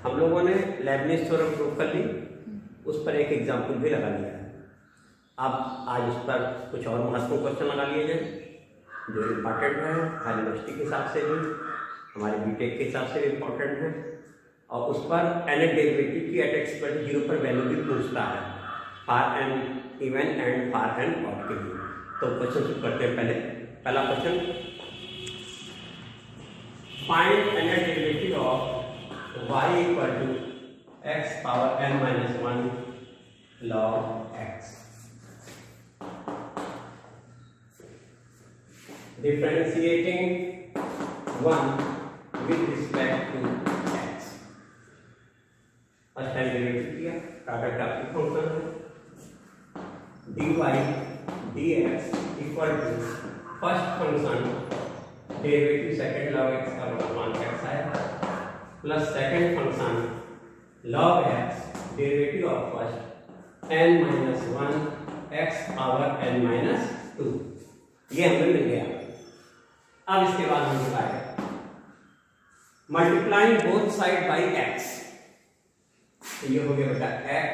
हम लोगों ने लेबनिज थ्योरम प्रूव कर ली, उस पर एक एग्जाम्पल भी लगा लिया है। अब आज उस पर कुछ और महत्वपूर्ण क्वेश्चन लगा लिए जाए जो इम्पॉर्टेंट है, हमारी यूनिवर्सिटी के हिसाब से भी, हमारे बीटेक के हिसाब से भी इम्पॉर्टेंट है, और उस पर एन डेरिवेटिव की एट एक्स पर 0 पर वैल्यू भी पूछता है for n even and for n odd के लिए। तो क्वेश्चन शुरू करते हैं। पहला question, find n derivative of y equal to x power n minus 1 log x। Differentiating 1 with respect to x। First time derivative किया, प्रोडक्ट आपकी function है dy dx equal to first function derivative second log x का मान x आया plus second function log x derivative of first n minus 1 x power n minus 2, ये हमें मिल गया। अब इसके बाद हम लगाए multiplying both side by x, तो ये हो गया बेटा x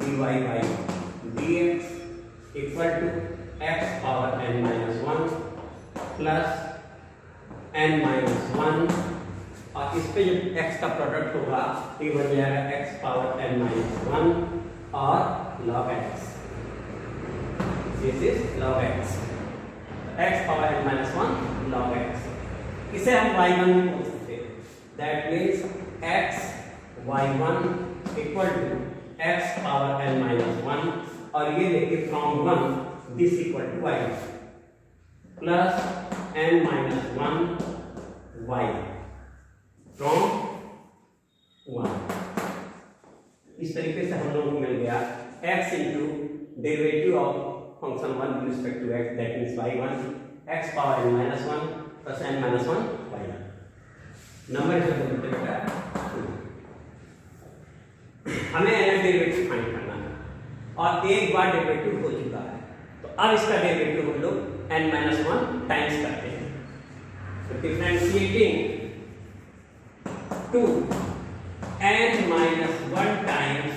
dy by dx equal to x power n minus 1 plus n minus 1, और इस पे जब x का प्रोडक्ट होगा तो ये बन जाएगा x पावर n माइनस 1 और log x, this is log x, x power n minus 1 log x। इसे हम y1 भी बोल सकते हैं, that means x y1 equal to x power n minus 1, और ये देखिए from 1 this equal to y plus n minus 1 y from 1। इस तरीके से हम लोगों को मिल गया x into derivative of function 1 with respect to x, that means y1 x power n minus 1 plus n minus 1 y1। Number जो बोलते बेटा हमें n डेरिवेटिव फाइंड करना है, और एक बार डेरिवेटिव हो चुका है, तो अब इसका डेरिवेटिव हम लोग n माइनस 1 टाइम्स करते हैं। तो differentiating to n minus 1 times,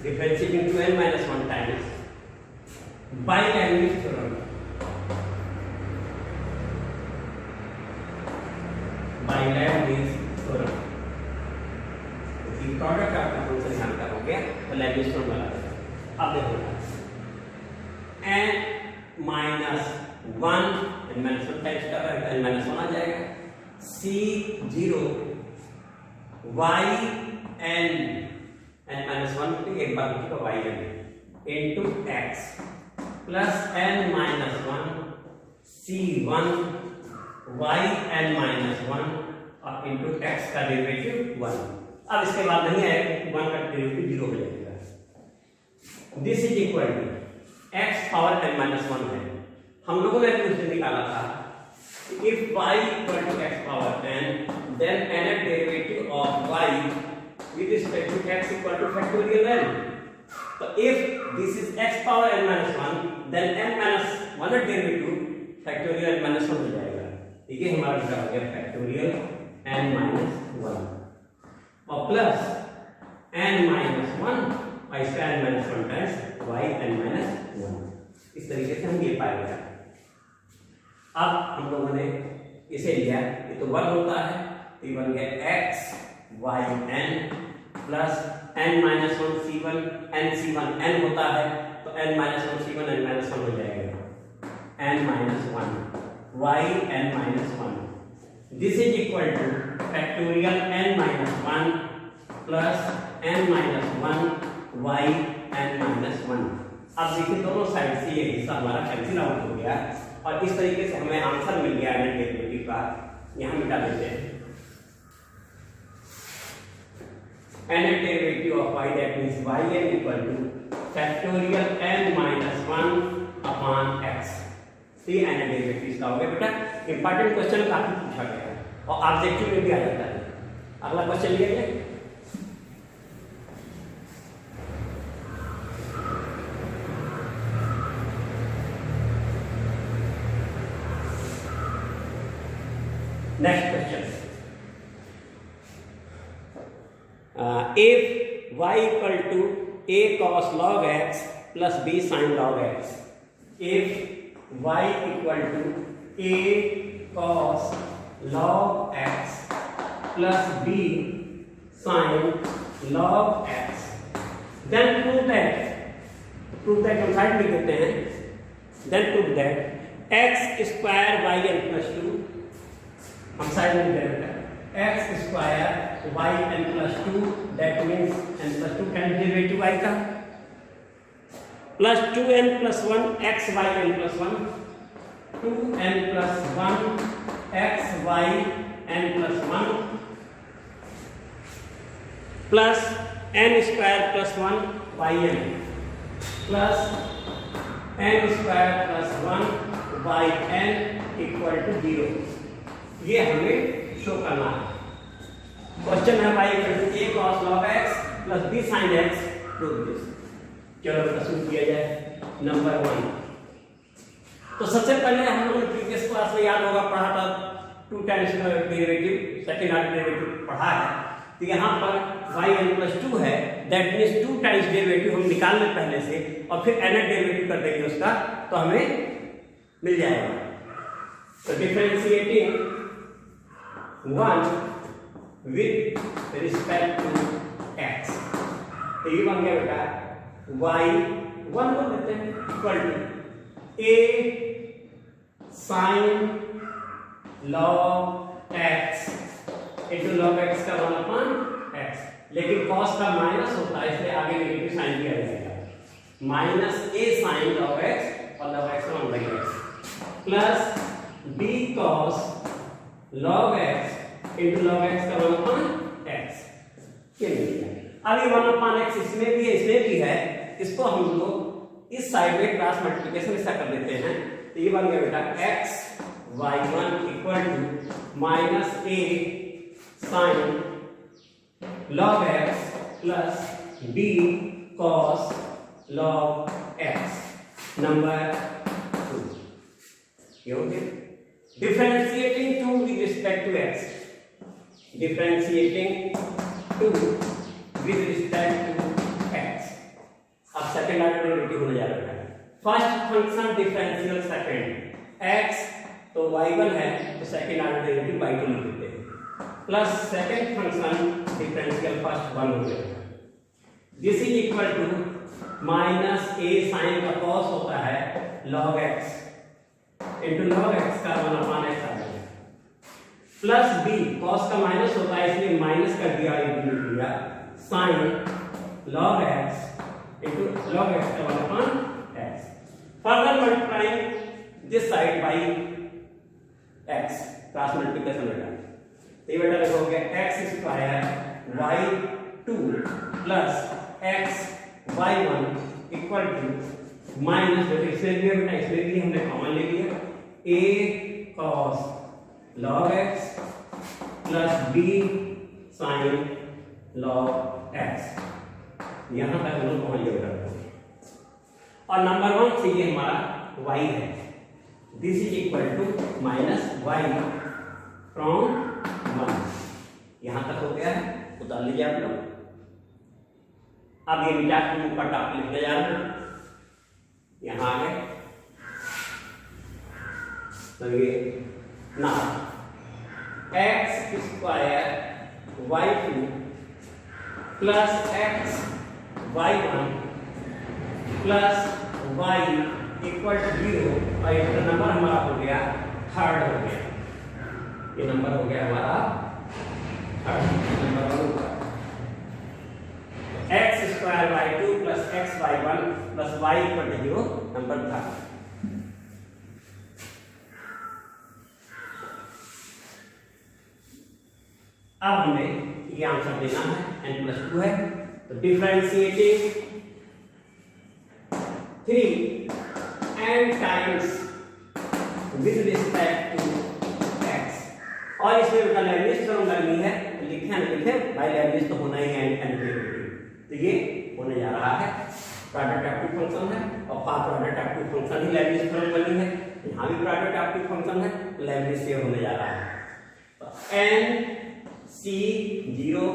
differentiating to n minus 1 times by Leibniz theorem, by Leibniz theorem। तो प्रोडक्ट आपका फंक्शन यहाँ का हो गया, तो Leibniz theorem लगा देगा। अब देखो n minus 1 n minus 1 times का n minus 1 आ जाएगा, C0 y n माइनस 1 एक बार y n into x plus n minus 1 C1 y n minus 1 और इंटू x का डेरिवेटिव 1। अब इसके बाद नहीं आएगा, 1 का डेरिवेटिव 0 हो जाएगा। This is equal to x power n minus 1 है। हम लोगों ने क्वेश्चन निकाला था if y equal to x power n, then n derivative of y with respect to x equal to factorial n। तो if this is x power n minus 1, then n minus 1 derivative factorial n minus 1 हो जाएगा। ठीक है, हमारा क्या हो गया factorial n minus 1 और प्लस n minus 1 और इसका n minus 1 times y n minus 1। इस तरीके से हम ये पाएंगे। अब हम लोगों ने इसे लिया, ये तो 1 होता है, तो ये बन गया x y n plus n minus 1 c1 n c1 n होता है, तो n minus 1 c1 n minus 1 हो जाएगा n minus 1 y n minus 1। This is equal two factorial n minus 1 plus n minus 1 y n minus 1। अब देखिए दोनों side से ये हिस्सा हमारा कैंसिल आउट हो गया, और इस तरीके से हमें आंसर मिल गया n डेरिवेटिव का। यहां मिटा देते हैं n derivative of y, that means y n equal two factorial n minus 1 upon x। तो ये n डेरिवेटिव का हो गया बेटा। इंपॉर्टेंट क्वेश्चन काफी पूछा गया है और ऑब्जेक्टिव में भी आ जाता है। अगला क्वेश्चन लिया जाए। Next question, if y equal to a cos log x plus b sin log x, if y equal to a cos log x plus b sin log x, then prove that हम side में देते हैं, then prove that x square y n plus 2, हम side में दे देते हैं x square y n plus 2, that means n plus 2 का derivative y का, plus 2n plus 1 x y n plus 1, 2n plus 1 x y n plus 1 plus n square plus 1 y n plus n square plus 1 y n equal to 0, ये हमें show करना है। Question है y equal to a cos log x plus b sin x, prove this. चलो प्रश्न किया जाए। Number 1, तो सबसे पहले हम लोगों ने प्रीवियस क्लास में याद होगा पढ़ा था 2 times derivative, second order derivative पढ़ा है। तो यहाँ पर y n plus 2 है, दैट मीन्स 2 टाइम्स डेरिवेटिव हम निकाल लें पहले से और फिर n डेरिवेटिव कर देंगे उसका, तो हमें मिल जाएगा। तो differentiating 1 with respect to x, तो ये बन गया बेटा y 1 को देते हैं equal to a sin log x into log x का 1 अपॉन x, लेकिन cos का माइनस होता है इसलिए आगे नेगेटिव साइन दिया जाएगा, minus a sin log x और log x का 1 by x plus b cos log x into log x का 1 अपॉन x, ये मिल गया। अब ये 1 अपॉन x इसमें भी है, इसमें भी है, इसको हम लोग इस साइड में क्रॉस मल्टीप्लिकेशन ऐसा कर देते हैं, तो ये बन गया बेटा x y1 equal to minus a sin log x plus b cos log x, number 2, ये हो गया। Differentiating 2 with respect to x, differentiating 2 with respect to x, अब सेकंड ऑर्डर डेरिवेटिव होने जा रहा है। First function differential second x, तो y1 है तो सेकंड ऑर्डर डेरिवेटिव y2 लिख देते हैं, plus second function differential first 1 हो गया। This is equal to minus a sin का cos होता है log x into log x का 1 अपॉन x आ जाएगा, प्लस b cos का माइनस होता है इसलिए माइनस कर दिया, लिख दिया sin log x into log x का 1 upon x, further multiplying this side by x, cross multiplication बेटा, तो ये बेटा देखो हो गया x square y2 plus x y1 equal to minus, बेटा इसमें भी बेटा इसमें भी हमने कॉमन ले लिया a cos log x plus b sin log x, यहां तक हम लोग पहुंच गए। और नंबर 1 से ये हमारा y है, this is equal to minus y from 1, यहां तक हो गया है, उतार लीजिए आप लोग। अब ये बीटा के ऊपर टॉप लिखने जा रहे हैं, यहां आ गए, तो ये ना x square y2 plus x y1 plus y equal to 0, और ये नंबर हमारा हो गया थर्ड हो गया, ये नंबर हो गया हमारा थर्ड, नंबर 1 का x square y2 plus x y1 plus y equal to 0, number third. अब हमें ये आंसर देना है, n प्लस 2 है, तो differentiating 3 n times with respect to x, और इसमें बेटा लैब्निज थ्योरम लगनी है, लिखे ना लिखे भाई लैब्निज तो होना ही है n डेरिवेटिव, तो ये होने जा रहा है प्रोडक्ट ऑफ टू फंक्शन है, और प्रोडक्ट ऑफ टू फंक्शन ही लैब्निज थ्योरम बनी है, यहाँ भी प्रोडक्ट ऑफ टू फंक्शन है, लैब्निज से होने जा रहा है। तो n c 0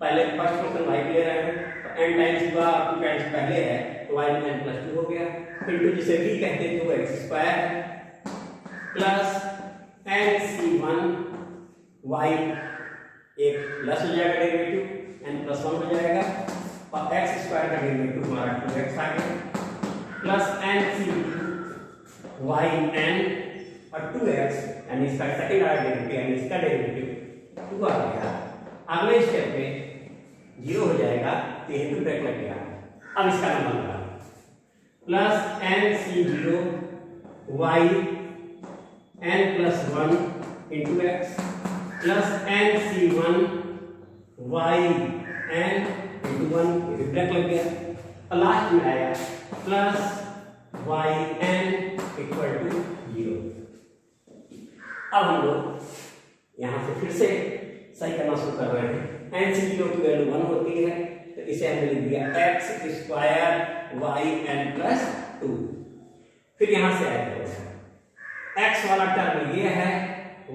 पहले फर्स्ट फंक्शन y ले रहे हैं तो n टाइम्स हुआ 2 टाइम्स पहले है तो y में n+2 हो गया, इनटू जिसे v कहते थे वो x² प्लस nc1 y एक प्लस हो जाएगा डेरिवेटिव n+1 हो जाएगा और x² का डेरिवेटिव हमारा 2x आ गया प्लस nc2 y n और 2x यानी इसका सेकंड ऑर्डर डेरिवेटिव यानी इसका डेरिवेटिव 2 आ गया। अगले स्टेप पे 0 हो जाएगा तो यही तो ब्रेक लग गया। अब इसका नंबर लगा plus nc0 y n+1 into x plus nc1 y n into 1 ये ब्रेक लग गया और लास्ट में आया plus y n equal to 0। अब हम लोग यहाँ से फिर से सही करना शुरू कर रहे हैं। nc0 की वैल्यू 1 होती है तो इसे हमने लिख दिया x² y n+2। फिर यहाँ से आएगा x वाला टर्म ये है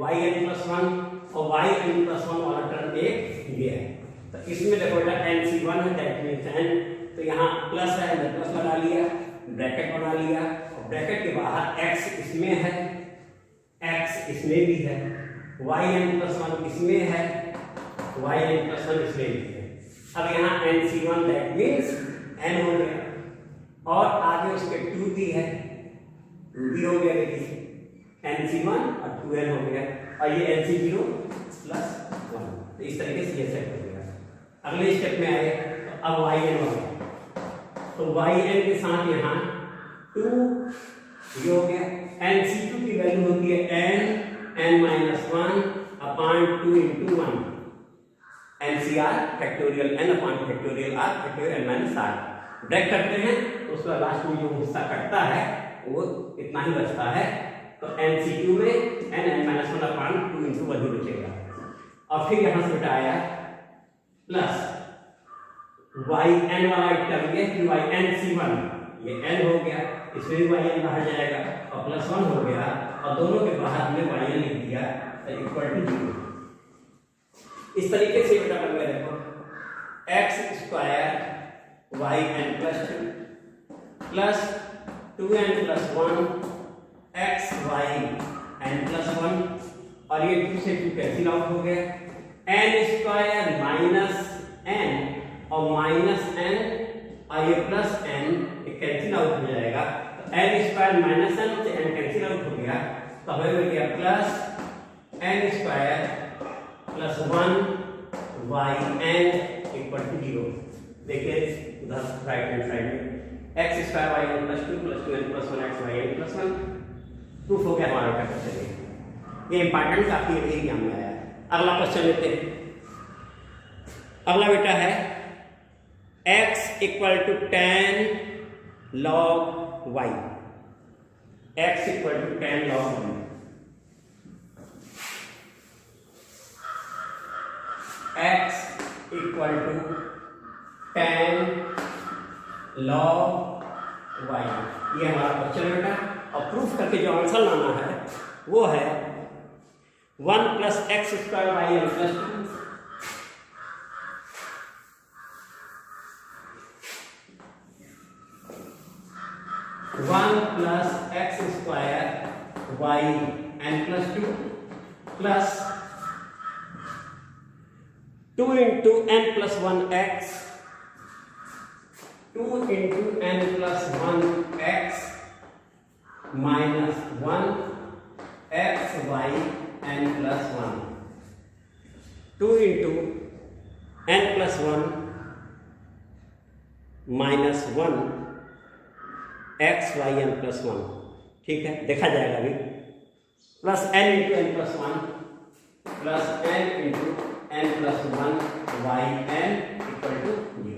y n+1 और y n+1 वाला टर्म ये है। तो इसमें देखो बेटा nc1 है दैट मींस n, तो यहाँ प्लस है हमने प्लस लगा लिया, ब्रैकेट बना लिया और ब्रैकेट के बाहर x इसमें है, x इसमें भी है, y n+1 इसमें है, y n+1 इसमें भी है। अब यहाँ nc1 दैट मींस n हो गया और आगे उसके 2 भी है, 2 भी हो गया, देखिए nc1 और 2n हो गया और ये nc0 प्लस 1। तो इस तरीके से ये सेट हो गया। अगले स्टेप में आए तो अब yn हो गया तो yn के साथ यहाँ 2 ये हो गया। nc2 की वैल्यू होती है n-1 upon 2 into 1 ncr factorial n upon factorial r factorial n-r break करते हैं तो उसका लास्ट में जो हिस्सा कटता है वो इतना ही बचता है। तो nc2 में n-1 अपॉन 2 into 1 ही बचेगा और फिर यहाँ से आया प्लस yn वाला टर्म ये कि nc1 ये n हो गया, इसमें भी yn बाहर जाएगा और प्लस 1 हो गया और दोनों के बाहर हमने yn लिख दिया इक्वल टू 0। इस तरीके से बेटा बन गया देखो x² y n+2 plus 2n+1 x y n+1 और ये 2 से 2 कैंसिल आउट हो गया, n² माइनस n और माइनस n और ये प्लस n कैंसिल आउट हो जाएगा तो n² माइनस n से n कैंसिल आउट हो गया तो हमें मिल गया plus n² plus 1 y n equal to 0। देखिए उधर राइट हैंड साइड में x² y n+2 plus 2n+1 x y n+1 proof हो गया हमारा करते चलिए। ये इंपॉर्टेंट काफी है, यही ध्यान में आया। अगला क्वेश्चन लेते हैं। अगला बेटा है x equal to 10 log y, x equal to 10 log y, x equal to 10 log y ये हमारा क्वेश्चन है बेटा और प्रूफ करके जो आंसर लाना है वो है 1 plus x² y n+2 1 plus x² y n+2 plus 2 into n+1 x 2 into n+1 x minus 1 x y n+1 2 into n+1 minus 1 x y n+1 ठीक है, देखा जाएगा अभी plus n into n+1 plus n into n+1 y n equal to 0।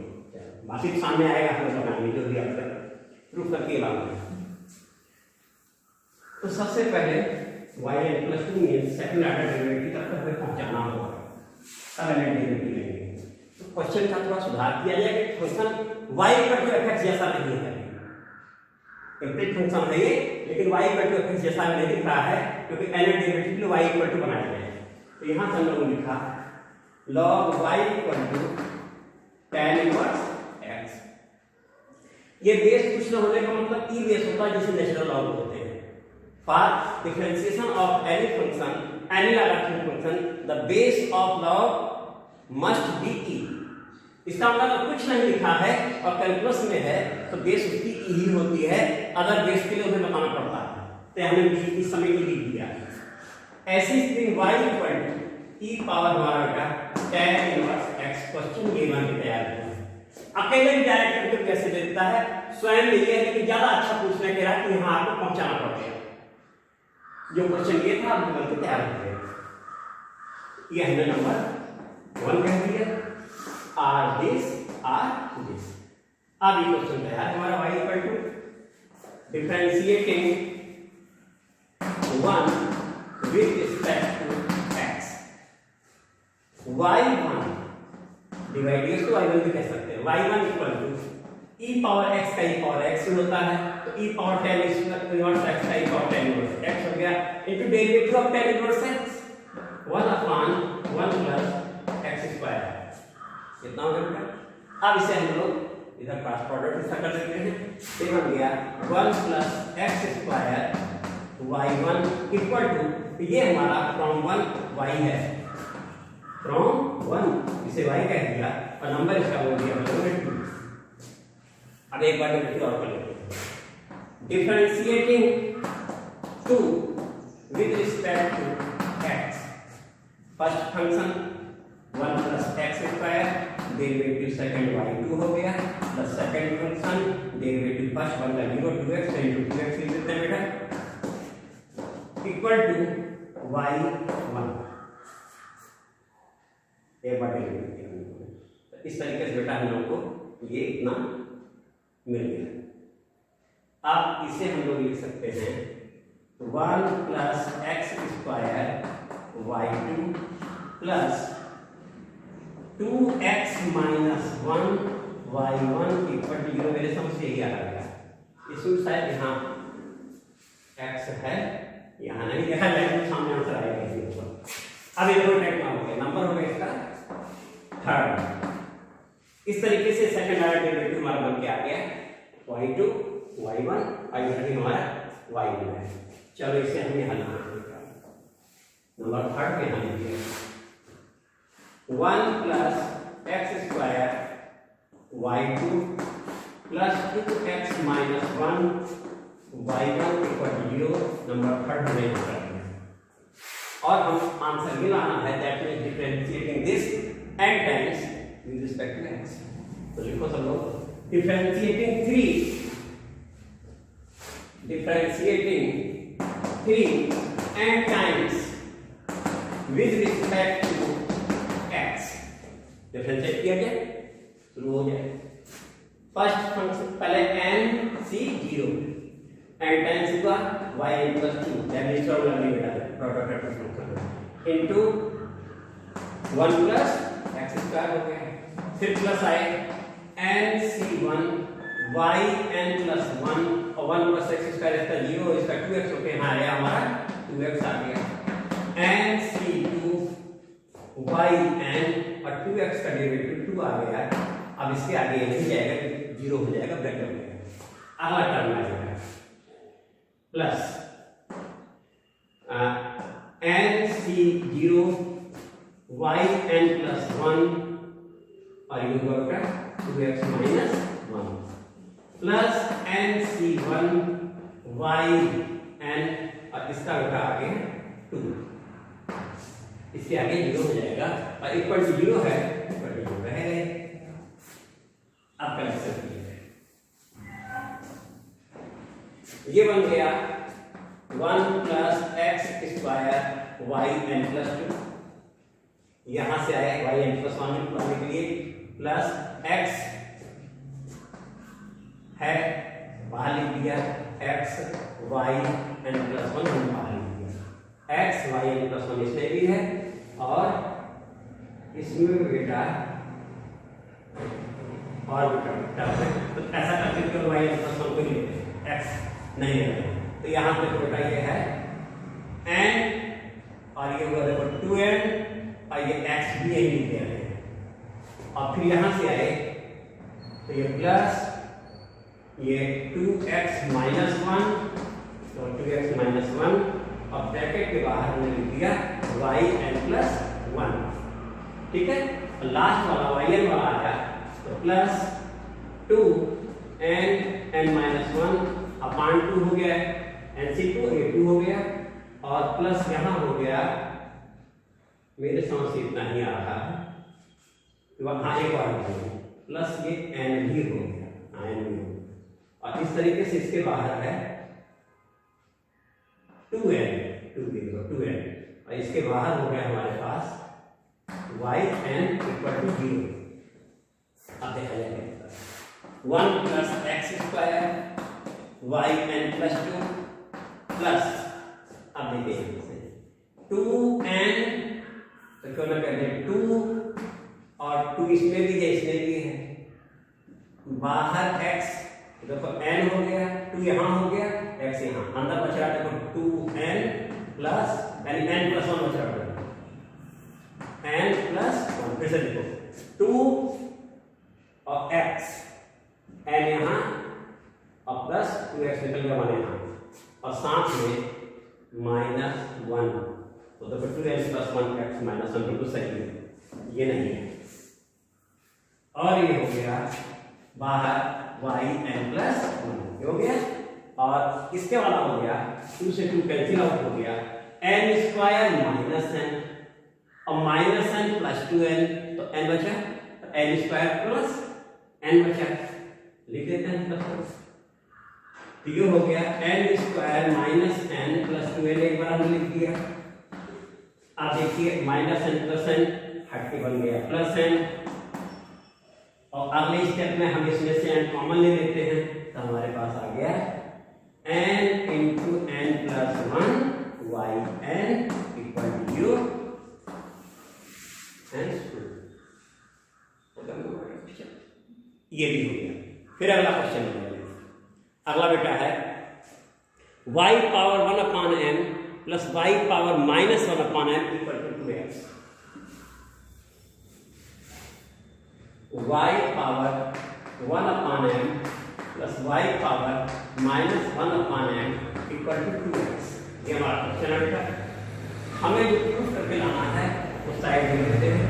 बाकी सामने आएगा हमें बनाने जो भी आपका प्रूफ करके लाना है। तो सबसे पहले y n+2 में सेकंड ऑर्डर डेरिवेटिव तक हमें पहुंचाना होगा, तब n डेरिवेटिव लेंगे। तो क्वेश्चन का थोड़ा सुधार किया जाए कि question y equal to fx जैसा नहीं है, कंप्लीट फंक्शन है ये लेकिन y इक्वल टू fx जैसा नहीं दिख रहा है क्योंकि n डेरिवेटिव के लिए y इक्वल टू बनाया गया है। तो यहाँ से हम लोगों ने लिखा log y equal to tan inverse x। ये बेस कुछ न होने का मतलब ई बेस होता है जिसे नेचुरल लॉग होते हैं। For differentiation of any function, any logarithmic function, the base of log must be e. इसका मतलब कुछ नहीं लिखा है और कैलकुलस में है तो बेस उसकी ई ही होती है, अगर बेस के लिए उन्हें बताना पड़ता है तो हमने इस समय की लिख दिया। ऐसी string y equal to e power हमारा बेटा tan इनवर्स x क्वेश्चन ये बन के तैयार हुआ। अकेले भी डायरेक्ट करके कैसे दे देता है, स्वयं में ये है कि ज्यादा अच्छा पूछने के रहा कि यहाँ आपको पहुंचाना पड़ेगा। जो क्वेश्चन ये था आप बन के तैयार हो गए। ये हमने नंबर 1 कह दिया, आर दिस आर दिस। अब ये क्वेश्चन तैयार हमारा y equal to differentiating 1 with respect to x, y1 divided to y1 भी कह सकते हैं। y1 equal to e power x का e पावर x होता है तो e power tan inverse x का e power tan inverse x हो गया into derivative of tan inverse x 1 upon 1 plus x square. कितना हो गया? अब इसे हम लोग इधर क्रॉस प्रोडक्ट इसका कर देते हैं। ये बन गया 1 plus x square y1 equal to, ये हमारा फ्रॉम 1 y है, फ्रॉम 1 इसे y कह दिया और नंबर इसका बोल दिया मतलब 2। अब एक बार डेरिवेटिव और कर लेते हैं। Differentiating 2 with respect to x, first function 1 plus x square, derivative second y2 हो गया, the second function derivative first 1 का 0 2x इनटू 2x लिख देते हैं बेटा इक्वल टू y1। एक बार डेरिवेटिव इस तरीके से बेटा हम लोग को ये इतना मिल गया। अब इसे हम लोग लिख सकते हैं 1 plus x square y2 plus 2x minus 1 y1 equal to 0। मेरे समझ से यही आ गया। इसमें शायद यहाँ x है, यहाँ नहीं देखा जाएगा, सामने आंसर आएगा। अब ये दो टाइप का हो गया, नंबर हो गया इसका थर्ड। इस तरीके से सेकंड ऑर्डर डेरिवेटिव हमारा बन के आ गया y2 y1 और ये हमारा y2 है। चलो इसे हमने हल कर नंबर थर्ड पे हमने दिया 1 plus x square y2 plus 2x minus 1 y1 equal to 0। Number third में कर दिया और हम आंसर ये लाना है that means differentiating this n times with respect to x। तो लिखो सब लोग differentiating 3 n times with respect to x। Differentiate किया गया, शुरू हो जाए। फर्स्ट फंक्शन पहले n c 0 n टाइम्स हुआ y plus 2 that is problem नहीं बेटा product function into 1 plus x square हो गया, फिर प्लस आए n c1 y n plus 1 और 1 प्लस x स्क्वायर इसका 0 इसका 2x होके यहाँ आया हमारा 2x आ गया n c2 y n और 2x का डेरिवेटिव 2 आ गया। अब इसके आगे ये नहीं जाएगा, 0 हो जाएगा, ब्रैकेट हो जाएगा। अगला टर्म आ जाएगा plus n c0 y n plus 1 और ये होगा 2x minus 1 plus n c1 y n और इसका बेटा आगे 2, इसके आगे 0 हो जाएगा और इक्वल टू 0 है, इक्वल टू 0 रहेगा। अब कर सकते हैं ये बन गया 1 plus x square y n plus 2, यहां से आया y n प्लस 1 बनाने के लिए प्लस x है बाहर लिख दिया x y n प्लस 1 हमने बाहर लिख दिया x y n प्लस 1 इसमें भी है और इसमें बेटा और बेटा तो ऐसा करके केवल y n प्लस 1 को ही लेते हैं, x नहीं है। तो यहाँ पे बेटा ये है n और ये हुआ देखो 2n और ये x भी यही दे रहे हैं, और फिर यहां से आए तो ये प्लस ये 2x माइनस 1, तो 2x माइनस 1 और ब्रैकेट के बाहर हमने लिख दिया yn प्लस 1। ठीक है, लास्ट वाला yn वाला आया तो प्लस 2n माइनस 1 अपान 2 हो गया, nc2 ये 2 हो गया, और प्लस यहां हो गया, मेरे समझ से इतना ही आ रहा है, वहां एक बार प्लस ये n भी हो गया, n भी हो गया, और इस तरीके से इसके बाहर है 2n, और इसके बाहर हो गया हमारे पास yn इक्वल टू 0। अब देखा जाएगा 1 plus x square yn plus 2 plus, अब देखिए 2n, तो क्यों ना कहते हैं 2 और 2 इसमें भी है इसमें भी है, बाहर x देखो n हो गया, 2 यहाँ हो गया, x यहाँ अंदर बच रहा है, देखो 2n प्लस यानी n प्लस 1 बच रहा है, n प्लस 1, फिर से देखो 2 और x, n यहाँ और प्लस 2x निकल गया 1 यहाँ, और साथ में माइनस 1, तो देखो 2n प्लस 1x माइनस 1 बिल्कुल सही है, ये नहीं है, और ये हो गया बाहर yn प्लस 1 हो गया, और इसके वाला हो गया 2 से 2 कैंसिल आउट हो गया, n स्क्वायर माइनस n और माइनस n प्लस 2n, तो n बचा, तो n स्क्वायर प्लस n बचा, लिख देते हैं प्लस, तो ये हो गया n square minus n plus 2n, एक बार हमने लिख दिया। अब देखिए माइनस n प्लस n हट के बन गया प्लस n, और अगले स्टेप में हम इसमें से n कॉमन ले लेते हैं, तो हमारे पास आ गया n into n plus 1 yn equal to 0 ये भी हो गया। फिर अगला क्वेश्चन है, अगला बेटा है y power 1 upon m plus y power minus 1 upon m equal to 2x। y power 1 upon m plus y power minus 1 upon m equal to 2x, ये हमारा क्वेश्चन है बेटा। हमें जो प्रूफ करके लाना है उस साइड में लेते हैं,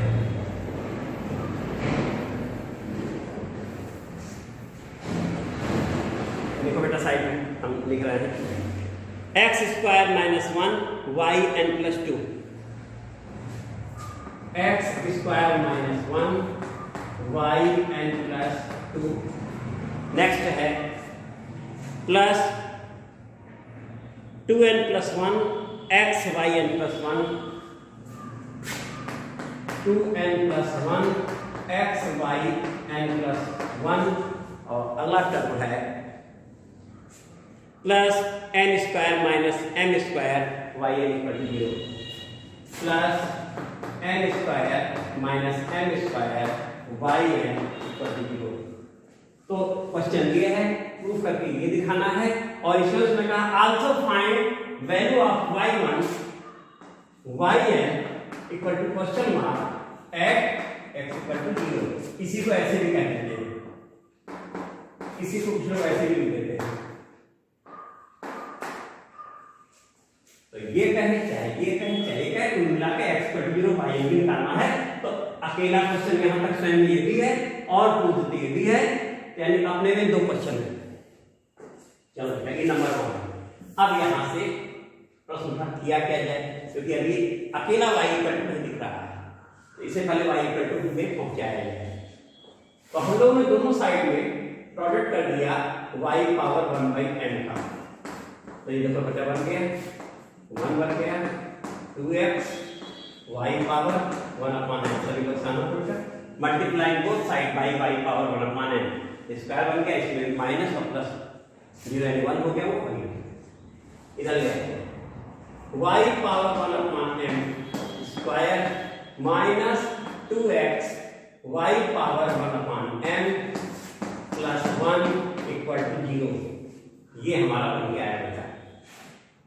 देखो बेटा साइड में हम लिख रहे हैं x square minus 1 yn plus 2, x square minus 1 yn plus 2। Next है plus 2n plus 1 x yn plus 1, 2n plus 1 x yn plus 1, और अगला टर्म है plus n square minus m square yn equal to 0, plus n square minus m square yn equal to 0। तो question ये है, proof करके ये दिखाना है, और इसमें उसने कहा also find value of y1 yn equal to question mark at x equal to 0। इसी को ऐसे भी कह देते हैं, इसी को कुछ लोग ऐसे भी लिख देते हैं, तो ये कहे चाहे ये कहे चाहे क्या, कुल मिला के x इक्वल टू 0 y भी निकालना है, तो अकेला क्वेश्चन यहां तक स्वयं ये भी है और प्रूफ ये भी है, यानी अपने में 2 क्वेश्चन है। चलो ये नंबर 1। अब यहां से प्रश्न था किया क्या जाए, क्योंकि अभी अकेला y इक्वल टू नहीं दिख रहा है, तो इसे पहले y इक्वल टू में पहुंचाया जाए। तो हम लोगों ने दोनों साइड में प्रोडक्ट कर दिया y पावर 1/n का, तो ये देखो बचा बन गया 1 बन गया 2x y power 1 upon n, सभी को सामने product multiplying both side by y power 1 upon n, square बन गया, इसमें माइनस और प्लस 0 यानी 1 हो गया, वो हो गया। इधर ले आते हैं y power 1 upon m square minus 2x y power 1 upon m plus 1 equal to 0, ये हमारा बन गया है बेटा।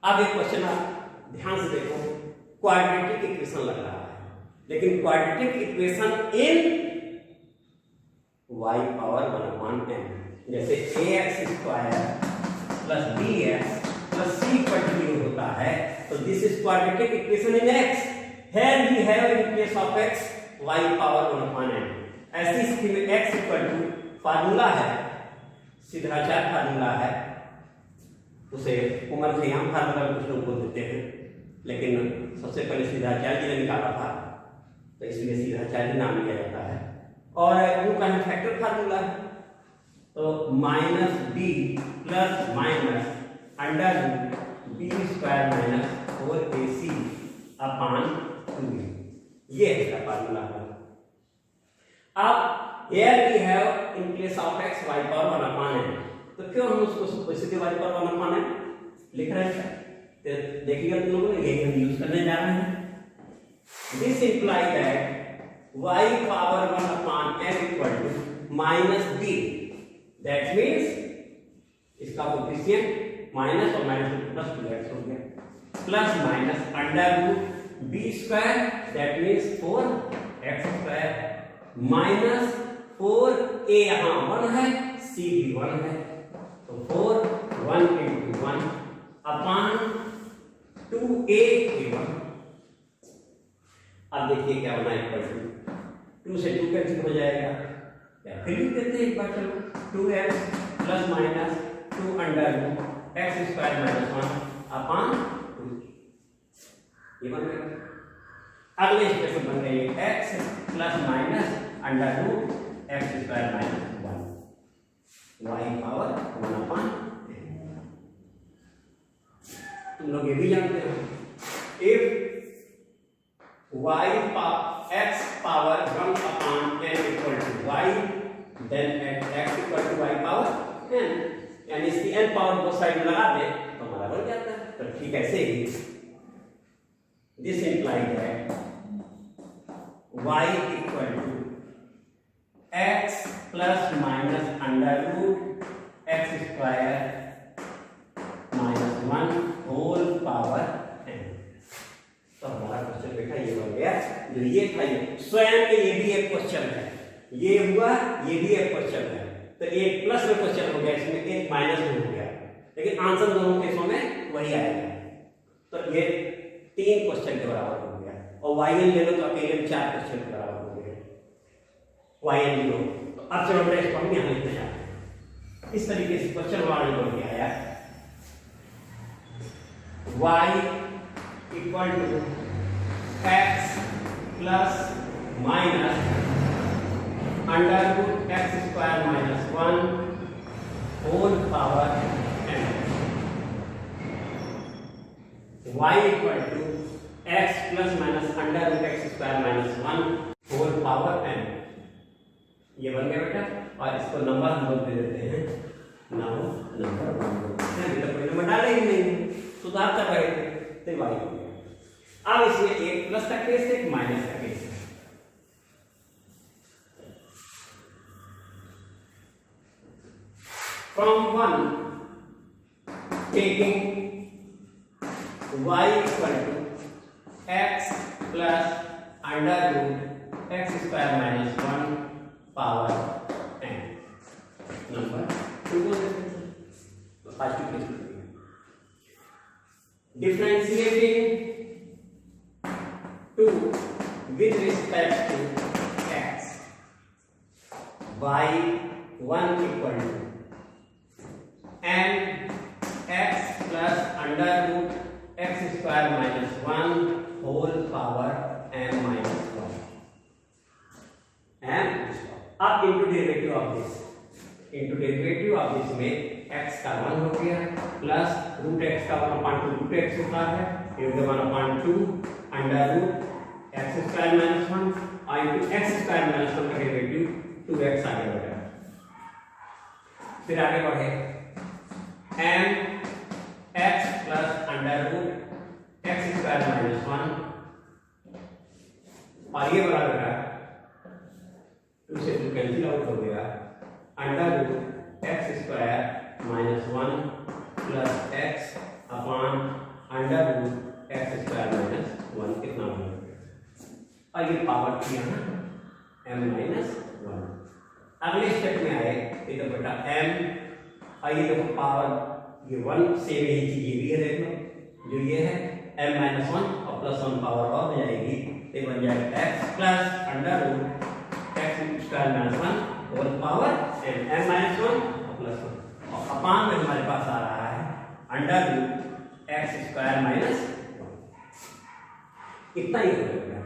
अब एक क्वेश्चन आप ध्यान से देखो, क्वाड्रेटिक इक्वेशन लग रहा है, लेकिन quadratic equation in y power 1/n, जैसे ax square plus bx plus c पर 0 होता है, तो this is quadratic equation in x. Here we have in place of x y power 1/n. ऐसी स्थिति में x इक्वल टू फार्मूला है, Siddhacharya formula है, उसे उमर खयाम फार्मूला कुछ लोग बोल देते हैं, लेकिन सबसे पहले सिद्धाचार्य जी ने निकाला था, तो इसलिए सिद्धाचार्य नाम लिया जाता है. और वो का फैक्टर फार्मूला है, तो minus B plus minus under B square minus 4ac upon 2b, ये है इसका फार्मूला है. अब here we have in place of x y power 1/n, तो क्यों हम उसको सीधे y पावर 1/n लिख रहे हैं? तो देखिएगा तुम लोगों ने, यही हम यूज करने जा रहे हैं. This imply that y power 1/n equal to minus b. That means इसका कोएफिशिएंट माइनस और माइनस प्लस 2x हो गया, plus minus under root b square, that means 4x square minus 4a, यहाँ 1 है, c भी 1 है, तो 4 1 into 1 अपॉन 2a के 1. अब देखिए क्या बना, इक्वल टू 2 से 2 कैंसिल हो जाएगा, या फिर भी कहते हैं एक बार, चलो 2x plus minus 2 under root x square minus 1 upon 2, ये बन गया. अगले इक्वेशन बन गई x plus minus under root x square minus 1 y power 1/n. तुम लोग ये भी जानते हो, if y x power 1/n equal to y, then x equal to y power n, यानी इसकी n पावर दो साइड में लगा दे तो हमारा बन जाता है. तो ठीक ऐसे ही this imply that y equal to x plus minus under root x square minus 1 whole power n. तो हमारा क्वेश्चन बेटा ये बन गया. जो ये था, ये स्वयं में ये भी एक क्वेश्चन है, ये हुआ, ये भी एक क्वेश्चन है, तो एक प्लस में क्वेश्चन हो गया, इसमें एक माइनस में हो गया, लेकिन आंसर दोनों केसों में वही आएगा. तो ये 3 क्वेश्चन के बराबर हो गया, और yn ले लो तो अकेले में 4 क्वेश्चन के बराबर हो गए, yn लो. तो अब चलो बेटा इसको हम यहाँ लिखते हैं. इस तरीके से क्वेश्चन हमारा निकल के आया, y equal to x plus minus under root x square minus 1 whole power n. y equal to x plus minus under root x square minus 1 whole power n. ये बन गया बेटा, और इसको नंबर हम लोग दे देते हैं, नंबर 1. तो कोई नंबर डाले ही नहीं, सुधार कर रहे थे, तो y हो गया. अब इसमें एक प्लस का केस है, एक माइनस का केस है. From 1 taking y equal to x plus under root x square minus 1 power n. Number 2 first case. Differentiating 2 with respect to x, y 1 equal to n x plus under root x square minus 1 whole power n minus 1. And अब into derivative of this, into derivative of this में x का 1 हो गया plus root x का 1/2 root x होता है, ये 1/2 under root x square minus 1 और इंटू x स्क्वायर माइनस 1 का डेरिवेटिव 2x आ गया. फिर आगे बढ़े n x plus under root x square minus 1 और ये बराबर है 2 से 2 कैंसिल आउट हो गया, under root x square minus 1 plus x upon under root x square minus 1 कितना हो गया. और ये पावर थी यहाँ m-1। अगले स्टेप में आए ये तो बेटा m और ये देखो पावर ये 1 से यही चीज ये भी है, देख लो जो ये है m-1 और +1 पावर और हो जाएगी, ये बन जाएगा x plus under root x square minus 1 whole power m-1 और +1 और अपान में हमारे पास आ रहा है under root x square minus 1। इतना ही हो जाएगा।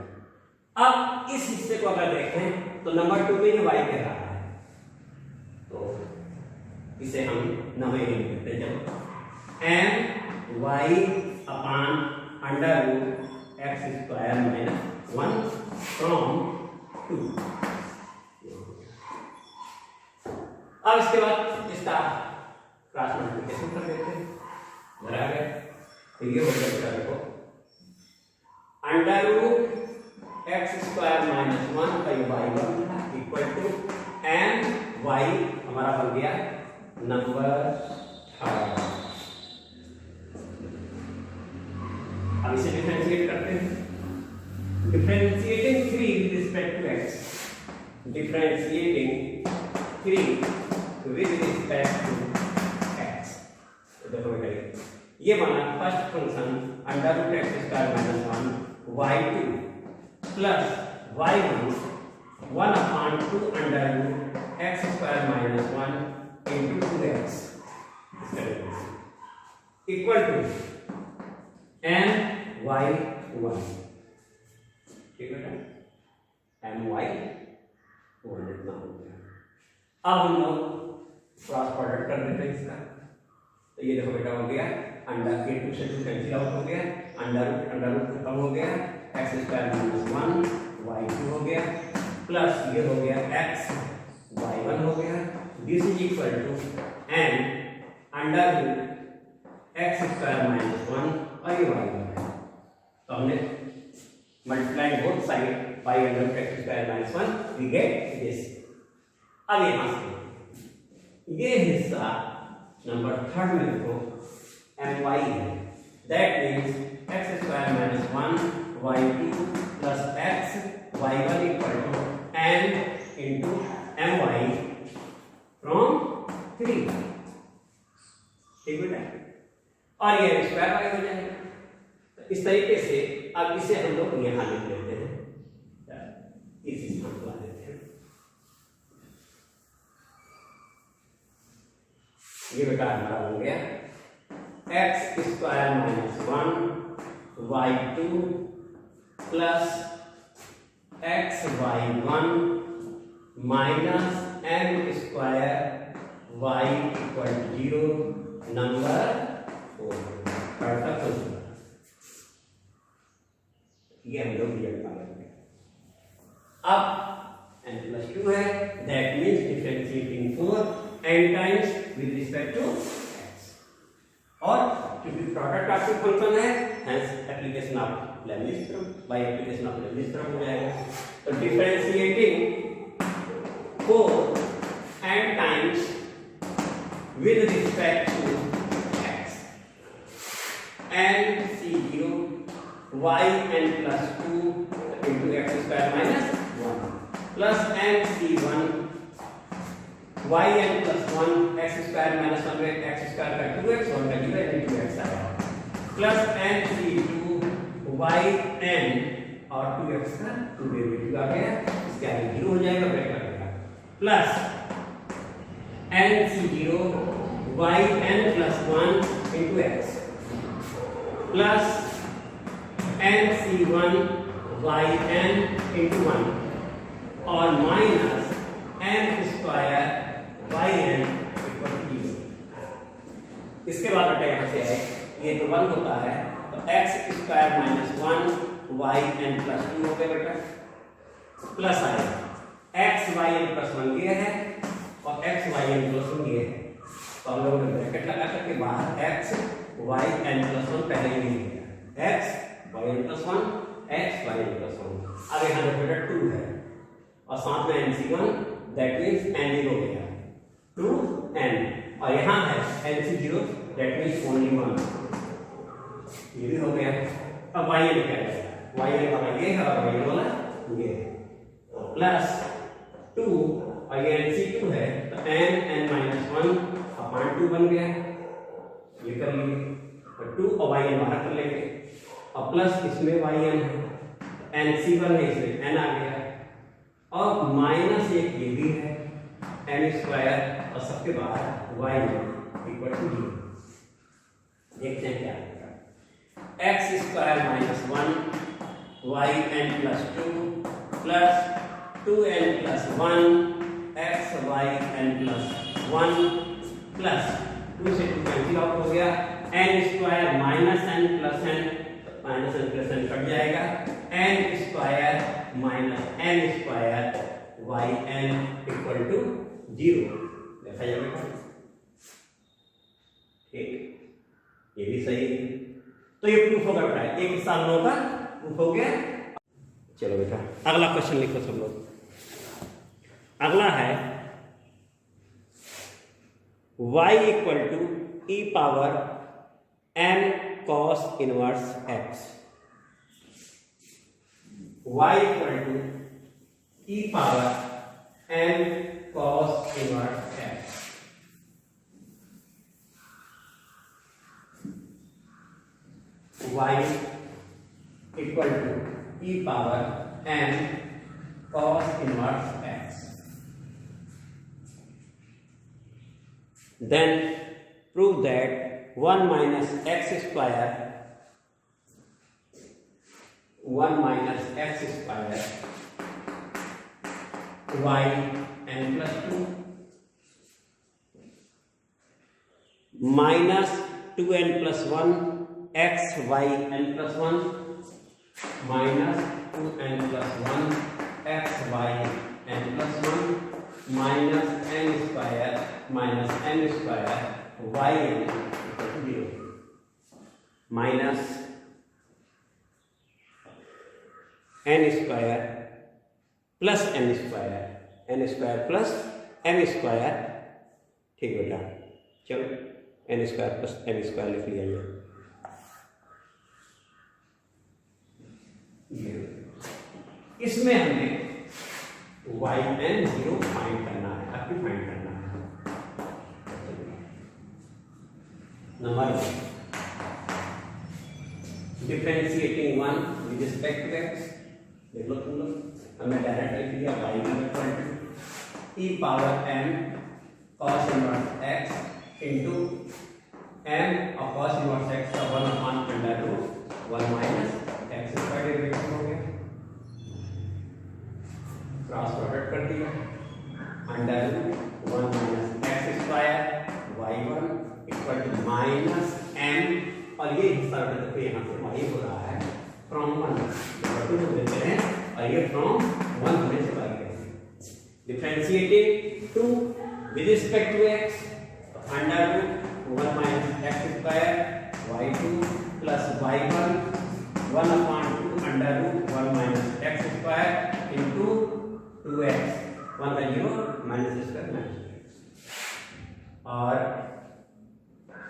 अब इस हिस्से को अगर देखें तो नंबर 2 में ये y कह रहा है, तो इसे हम नंबर लिख देते हैं, चलो m y upon under root x square minus 1 from 2। अब इसके बाद इसका क्रॉस मल्टीप्लिकेशन कर देते हैं, बराबर ये हो जाएगा, देखो under root x square minus 1 का ये y1 equal to m y हमारा बन गया नंबर 3। अब इसे डिफरेंशिएट करते हैं, differentiating 3 with respect to x, differentiating 3 with respect to x। तो देखो बेटा ये बना first function under root x square minus 1 y2 plus y1 1 upon 2 under root x square minus 1 into 2x equal to m y1। ठीक है बेटा m y1 इतना हो गया। अब हम लोग क्रॉस प्रोडक्ट कर देते हैं इसका, तो ये देखो बेटा हो गया अंडर के 2 से 2 कैंसिल आउट हो गया, अंडर रूट खत्म हो गया, x स्क्वायर माइनस 1 y2 हो गया प्लस ये हो गया x y1 हो गया, this is equal to m under root x square minus 1 और ये y1 है। तो हमने multiply both side y under root x square minus 1 we get this. अब यहाँ से ये हिस्सा नंबर 3 में देखो my है, that means x square minus 1 y2 plus x y1 equal to m into my from 3। ठीक बेटा, और ये स्क्वायर y हो जाएगा। तो इस तरीके से अब इसे हम लोग यहाँ लिख लेते हैं, इस स्थान को ला देते हैं। ये बेटा हमारा हो गया x square minus 1 y2 plus x y1 minus m square y equal 0 number 4। ये हम लोग रिजल्ट पा लेंगे। अब n प्लस 2 है, that means differentiating 4 n times with respect to x, और क्योंकि प्रोडक्ट आपके फंक्शन है hence application of Leibniz theorem, by application of Leibniz theorem हो जाएगा। तो differentiating 4 n times with respect to x, n c0 y n plus 2 into x square minus 1 plus n c1 y n plus 1 x square minus 1 में x square का 2x और का divide into x आया plus n c2 y n और 2x का 2 derivative आ गया, इसके आगे 0 हो जाएगा, ब्रेक लगेगा plus n c0 y n plus 1 into x plus n c1 y n into 1 और minus m square y n equal to 0। इसके बाद बेटा यहाँ से है ये तो 1 होता है, तो x square minus 1 y n plus 2 हो गया बेटा, प्लस आएगा x y n प्लस 1 ये है और x y n प्लस 1 ये है, तो हम लोगों ने ब्रैकेट लगा करके बाहर x y n प्लस 1 पहले ही लिख दिया, x y n plus 1 x y n plus 1। अब यहाँ डिफरेंट 2 है और साथ में nc1 दैट मींस n हो गया 2n, और यहाँ है nc0 दैट मींस ओनली 1, ये भी हो गया। अब y n क्या है, y n वाला ये है और y n वाला प्लस 2 और ये NC2 है तो n-1/2 बन गया, ये कर लिए। तो 2 और yn बाहर कर लेंगे और प्लस इसमें yn है, NC1 है इसमें n आ गया और माइनस एक ये भी है n² और सबके बाहर y इक्वल टू 0। देखते हैं क्या होगा। x² - 1 yn + 2 plus 2n + 1 xyn + 1 plus 2 से 2 कैंसिल आउट हो गया, n² - n + n -n cut जाएगा, n² - n² yn equal to 0। देखा जाएगा, ठीक, ये भी सही है। तो ये प्रूफ होगा बेटा, एक साल नौ का प्रूफ हो गया। चलो बेटा अगला क्वेश्चन लिखो सब लोग। अगला है y equal to e⁻n cos inverse x। y equal to e⁻n cos inverse x। y equal to e⁻n cos inverse x। Then prove that 1 minus x square y n plus 2 minus 2n plus 1 x y n plus 1 minus 2n plus 1 x y n plus 1 minus n square y n equal to 0 minus n square plus n square plus m square। ठीक बेटा, चलो n square plus m square लिख लिया ये। इसमें हमें yn 0 find करना है, आपको फाइंड करना है। Number 1 differentiating 1 with respect to x। देख लो तुम लोग, हमने डायरेक्ट लिख लिया y equal to e⁻n cos inverse x इनटू m और cos इनवर्स x का 1/√1 माइनस x स्क्वायर डेरिवेटिव हो गया, क्रॉस प्रोडक्ट कर दिया, √1 minus x square y1 equal to minus m और ये हिस्सा तो यहाँ से y हो रहा है फ्रॉम 1 2 देते हैं और ये फ्रॉम 1 होने से y करेंगे। Differentiating 2 with respect to x √1 minus x square y2 plus y1 1/2 √1 minus x square into 2x 1 का 0 माइनस स्क्वायर माइनस और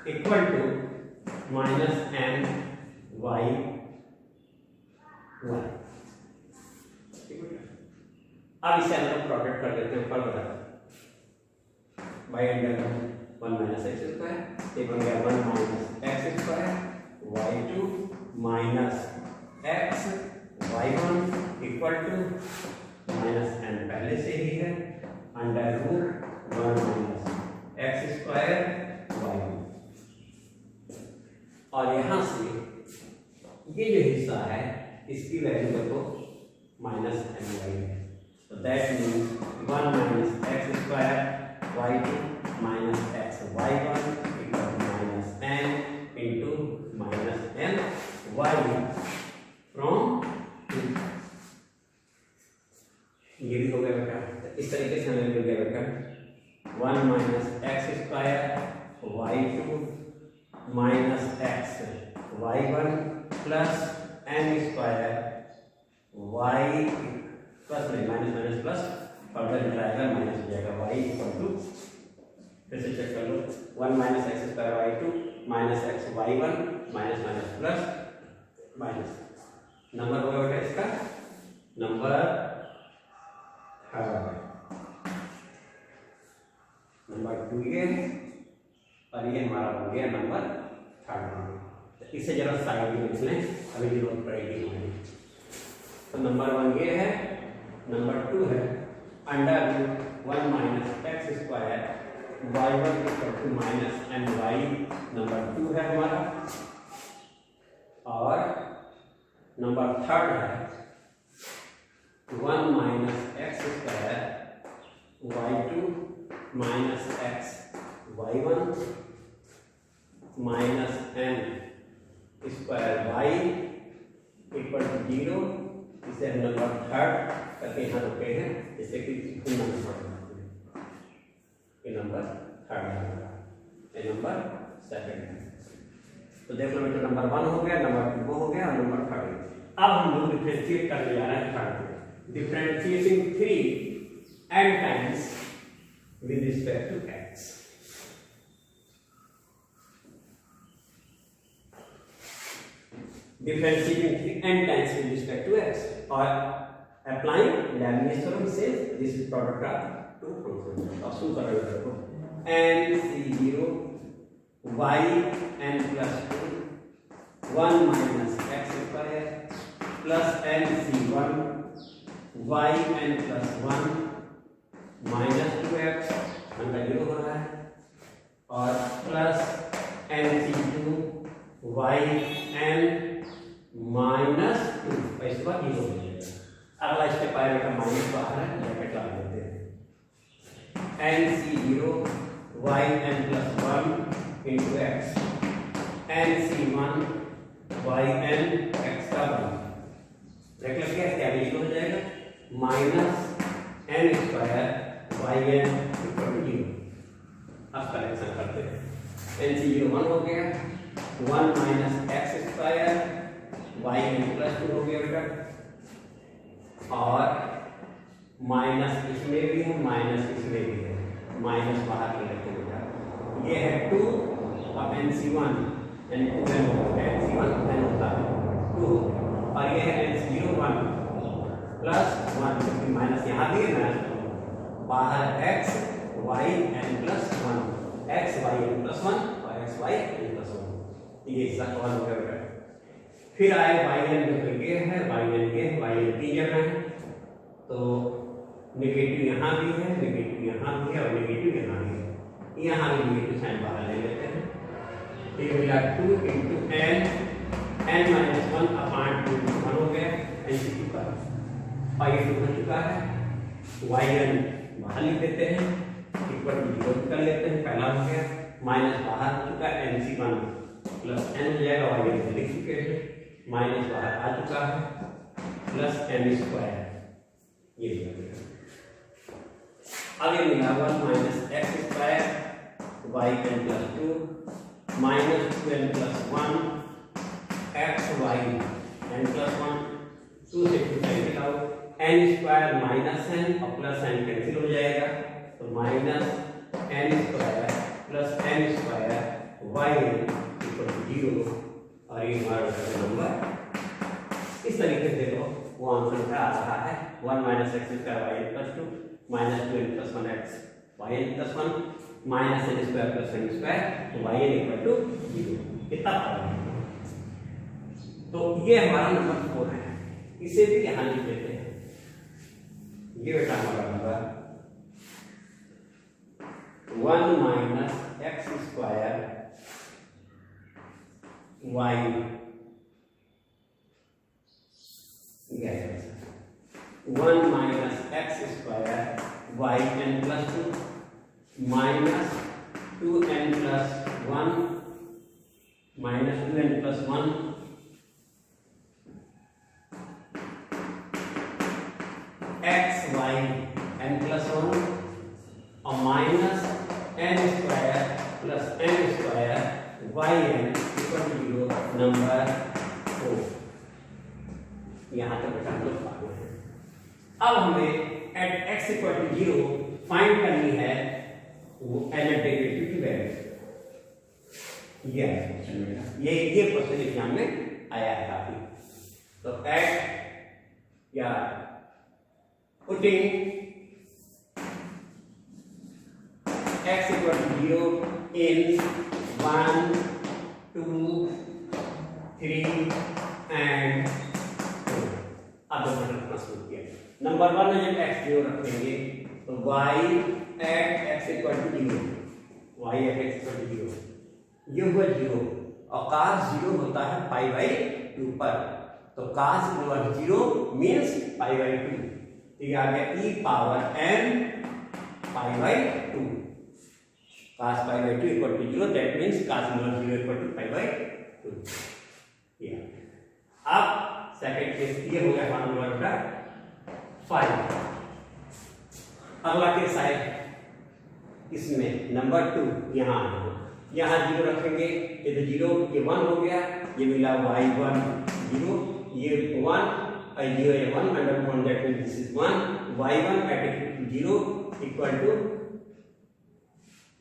equal to minus m y 1। अब इसे हम लोग प्रोडक्ट कर देते हैं, पर बता by under 1 minus x square, ये बन गया 1 minus x square y2 minus x y1 equal to minus n पहले से ही है √1 माइनस एक्स स्क्वायर y1। और यहां से ये जो हिस्सा है इसकी वैल्यू देखो माइनस एम वाई है, तो that means 1 minus x square y2 minus x y1 equal to minus n into minus m y from 2। ये भी हो गया बेटा, तो इस तरीके से हमें मिल गया बेटा 1 minus x square y2 minus x y1 plus m square y plus नहीं माइनस माइनस प्लस फर्दर मिलाएगा माइनस हो जाएगा y इक्वल टू, फिर से चेक कर लो 1 minus x square y2 minus x y1 minus minus plus minus. Number होगा बेटा इसका नंबर थर्ड, नंबर 2 ये है और ये हमारा हो गया नंबर 3। इसे जरा साइड में लिख लें, अभी जरूरत पड़ेगी हमें। तो नंबर 1 ये है, नंबर 2 है under root 1 minus x square y1 equal to minus m y, number 2 है हमारा। और नंबर 3 है 1 minus x square y2 minus x y1 minus m square y equal to 0। इसे हम नंबर 3 करके यहाँ रुके हैं, जिससे कि ये नंबर 3 है, ये नंबर 2 है। तो देख लो बेटा, नंबर 1 हो गया, नंबर 2 हो गया और नंबर 3। अब हम लोग डिफरेंशिएट करने जा रहे हैं 3 को, differentiating 3 n times with respect to x। Differentiating 3 n times with respect to x, or applying Leibniz theorem says this is product of two functions. अब शुरू कर रहे हैं देखो, n c0 y n plus 2 1 minus x square plus n c1 y n plus 1 minus 2x अंदर 0 हो रहा है, और plus n c2 y n minus 2 इसके बाद 0 हो जाएगा। अगला स्टेप आएगा का माइनस बाहर है, ब्रैकेट लगा देते हैं। n c0 y n plus 1 into x n c1 y n x का 1 ब्रैकेट लग गया, क्या 0 हो जाएगा, minus n square y n equal to 0। अब कलेक्शन करते हैं, n c0 1 हो गया, 1 minus x square y n plus 2 हो गया बेटा, और माइनस इसमें भी है माइनस इसमें भी है, माइनस बाहर के लेते बेटा। ये है 2 और nc1 n2 होता है, nc1 n होता है 2, और ये है nc0 1 प्लस 1 क्योंकि माइनस यहाँ भी है माइनस बाहर x y n plus 1 x y n plus 1 और x y n प्लस 1, ये हिस्सा कवर हो गया बेटा। फिर आए y n जो ये है y n ये y n 3 जगह है, तो नेगेटिव यहाँ भी है, नेगेटिव यहाँ भी है और नेगेटिव यहाँ भी है, यहाँ भी नेगेटिव साइन बाहर ले लेते हैं। ये मिला 2 into n माइनस 1 अपॉन 2 1 हो गया n का, और ये 2 हो चुका है, y n बाहर लिख देते हैं, इक्वल टू 0 कर लेते हैं, पहला हो गया, माइनस बाहर हो चुका है nc1 प्लस n हो जाएगा, y n लिख चुके हैं, माइनस बाहर आ चुका है, प्लस m स्क्वायर ये मिला। अब ये मिला 1 minus x square y n plus 2 minus 2n plus 1 x y n plus 1, 2 से 2 cancel out, n square minus n और प्लस n कैंसिल हो जाएगा, तो minus n square plus n square y n equal to 0, और ये हमारा number इस तरीके से देखो वो आंसर आ रहा है 1 minus x square y n plus 2 minus 2 n plus 1 x y n plus 1 minus n square plus n square y n equal to 0, कितना आता है। तो ये हमारा नंबर 4 है, इसे भी यहाँ लिख देते हैं, ये बेटा हमारा number 1 minus x square y 1 minus x square y n plus 2 minus 2n plus 1 minus 2n plus 1 x y n plus 1 और minus n square plus n square y n equal to 0 number 4। यहाँ तक बेटा हम लोग पाते हैं। अब हमें at x equal to 0 find करनी है वो डेरिवेटिव की वैल्यू, ये क्वेश्चन एग्जाम में आया है काफी। तो एट या पुटिंग इन 1, 2, 3 एंड 4। अब बटन रखना शुरू किया। नंबर 1 में जब x 0 रखेंगे तो y at x equal to 0, y at x equal to 0, ये हुआ 0 और cos 0 होता है पाई बाई 2 पर, तो cos inverse 0 means pi by 2। तो ये आ गया e power n pi by 2, cos pi by 2 equal to 0, that means cos inverse 0 equal to pi by 2। अब सेकंड केस ये हो गया नंबर 5। अगला केस है इसमें नंबर 2, यहाँ 0 रखेंगे, ये तो 0, ये 1 हो गया, ये मिला y1 0, ये 1 और 0 ये 1 under 1, that means this is 1, y1 at 0 equal to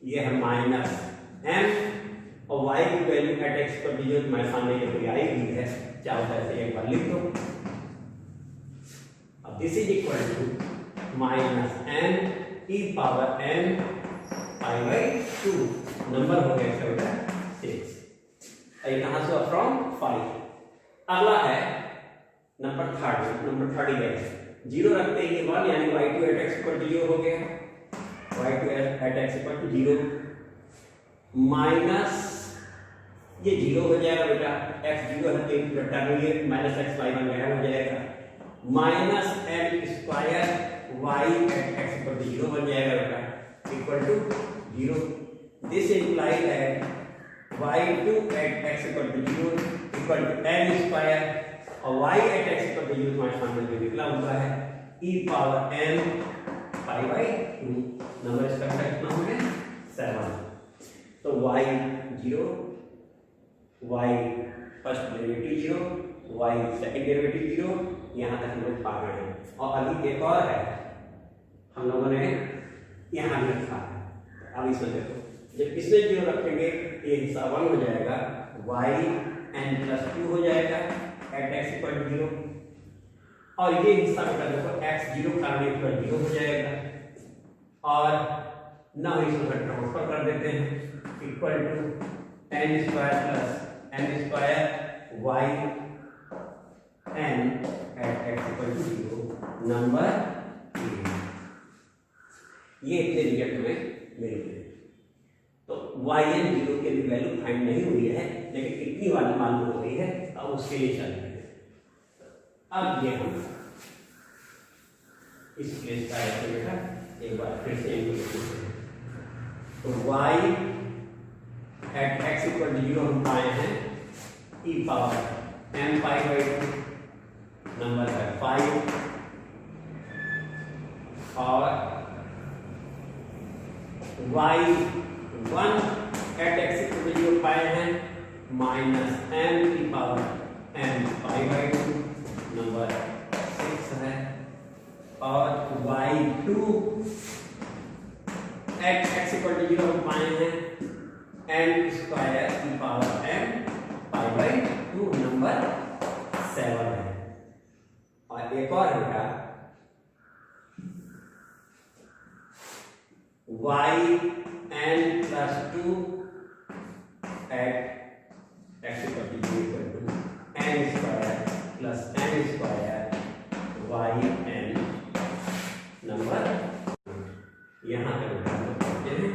ये है माइनस m और y की वैल्यू एट x पर 0 तुम्हारे सामने जो आई हुई है, चाहो ऐसे एक बार लिख दो। अब this is equal to minus n e power n pi by 2, number हो गया इसका 6। ये कहां से फ्रॉम 5। अगला है नंबर 3 है 0 रखते ही 1 यानी y2 at x equal to 0 हो गया, y2 at x equal to 0 minus ये 0 हो जाएगा बेटा, x 0 है तो बेटा ये माइनस x y1 गया हो जाएगा, minus m square y at x equal to 0 बन जाएगा बेटा, equal to 0। This implies that y2 at x equal to 0 equal to m square और y at x equal to 0 तुम्हारे सामने जो निकला हुआ है e power m pi by 2, number इसका कितना हो गया 7। तो y 0, y first derivative 0, y second derivative 0, यहाँ तक हम लोग पा गए हैं। और अभी एक और है हम लोगों ने यहाँ भी रखा है, अब इसमें देखो जब इसमें 0 रखेंगे ये हिस्सा 1 हो जाएगा, y n प्लस 2 हो जाएगा एट x इक्वल टू 0 और ये हिस्सा बेटा देखो x 0 का इक्वल 0 हो जाएगा और ना इसको ट्रांसफर कर देते हैं equal to n square plus m square y n at x equal to 0, number 3। ये इतने रिजल्ट में मिल गए। तो yn 0 के भी वैल्यू फाइंड नहीं हुई है, लेकिन इतनी वाली मालूम हो गई है, अब उसके लिए चलते हैं। अब ये हम इस केस का बेटा एक बार फिर से तो y at x equal to 0 हम पाए हैं e power m pi by 2, number है 5 और y1 eight x equal to 0 पाए हैं माइनस m की power m pi by 2, number 6 है और y2 eight x equal to 0 पाए हैं m स्क्वायर की power m pi by 2, number 7 है। और एक और है y n plus 2 at x equal to n square plus m square y n, number यहाँ तक करते हैं।